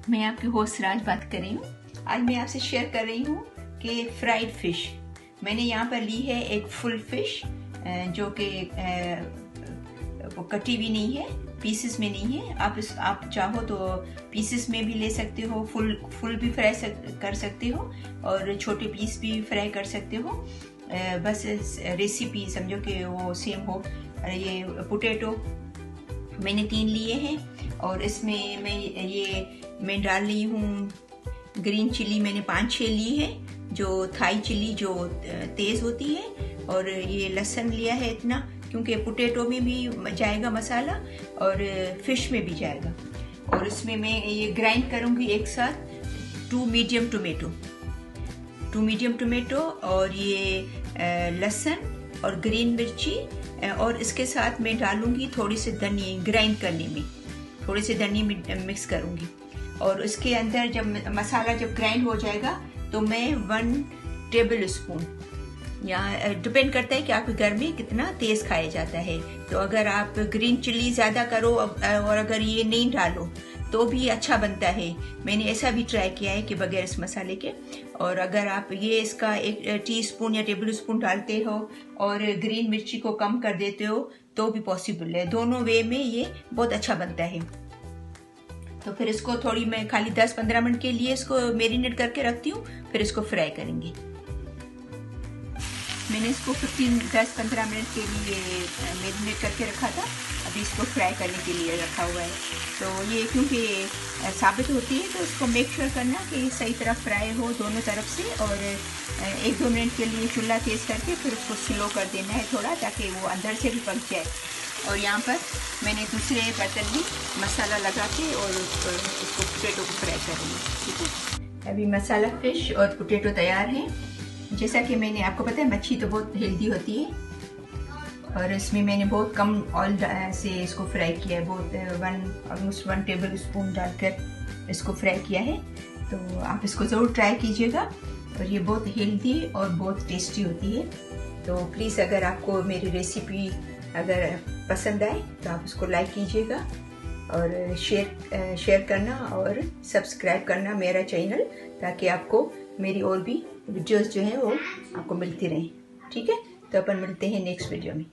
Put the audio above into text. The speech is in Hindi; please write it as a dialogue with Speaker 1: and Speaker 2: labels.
Speaker 1: मैं आपकी होस्ट राज बात कर रही हूँ। आज मैं आपसे शेयर कर रही हूँ कि फ्राइड फिश मैंने यहाँ पर ली है। एक फुल फिश जो कि कटी भी नहीं है, पीसेस में नहीं है। आप चाहो तो पीसेस में भी ले सकते हो, फुल भी फ्राई कर सकते हो और छोटे पीस भी फ्राई कर सकते हो। बस रेसिपी समझो कि वो सेम हो। ये पोटैटो मैंने 3 लिए हैं और इसमें मैं डाल रही हूँ ग्रीन चिली। मैंने 5-6 ली है, जो थाई चिली जो तेज़ होती है। और ये लहसुन लिया है इतना, क्योंकि पोटैटो में भी जाएगा मसाला और फिश में भी जाएगा। और इसमें मैं ये ग्राइंड करूँगी एक साथ 2 मीडियम टोमेटो और ये लहसुन और ग्रीन मिर्ची। और इसके साथ मैं डालूंगी थोड़ी सी धनिया, ग्राइंड करने में थोड़ी सी धनिया मिक्स करूंगी। और उसके अंदर जब मसाला ग्राइंड हो जाएगा तो मैं 1 टेबल स्पून, या डिपेंड करता है कि आपके घर में कितना तेज़ खाया जाता है। तो अगर आप ग्रीन चिली ज़्यादा करो और अगर ये नहीं डालो तो भी अच्छा बनता है। मैंने ऐसा भी ट्राई किया है कि बगैर इस मसाले के। और अगर आप ये इसका 1 टीस्पून या टेबल स्पून डालते हो और ग्रीन मिर्ची को कम कर देते हो तो भी पॉसिबल है। दोनों वे में ये बहुत अच्छा बनता है। तो फिर इसको थोड़ी मैं खाली 10-15 मिनट के लिए इसको मैरिनेट करके रखती हूँ, फिर इसको फ्राई करेंगे। मैंने इसको 10-15 मिनट के लिए मैरिनेट करके रखा था। अभी इसको फ्राई करने के लिए रखा हुआ है। तो ये क्योंकि साबित होती है तो इसको मेक श्योर करना कि सही तरह फ्राई हो दोनों तरफ से। और 1-2 मिनट के लिए चूल्हा तेज़ करके फिर उसको स्लो कर देना है थोड़ा, ताकि वो अंदर से भी पक जाए। और यहाँ पर मैंने दूसरे बर्तन में मसाला लगा के और उसको पोटैटो को फ्राई करेंगे। ठीक है, अभी मसाला फिश और पोटैटो तैयार हैं। जैसा कि मैंने आपको पता है मच्छी तो बहुत हेल्दी होती है और इसमें मैंने बहुत कम ऑयल से इसको फ्राई किया है। बहुत ऑलमोस्ट 1 टेबल स्पून डालकर इसको फ्राई किया है। तो आप इसको ज़रूर ट्राई कीजिएगा और ये बहुत हेल्दी और बहुत टेस्टी होती है। तो प्लीज़ अगर आपको मेरी रेसिपी अगर पसंद आए तो आप उसको लाइक कीजिएगा और शेयर करना और सब्सक्राइब करना मेरा चैनल, ताकि आपको मेरी और भी वीडियोस जो हैं वो आपको मिलती रहें। ठीक है, तो अपन मिलते हैं नेक्स्ट वीडियो में।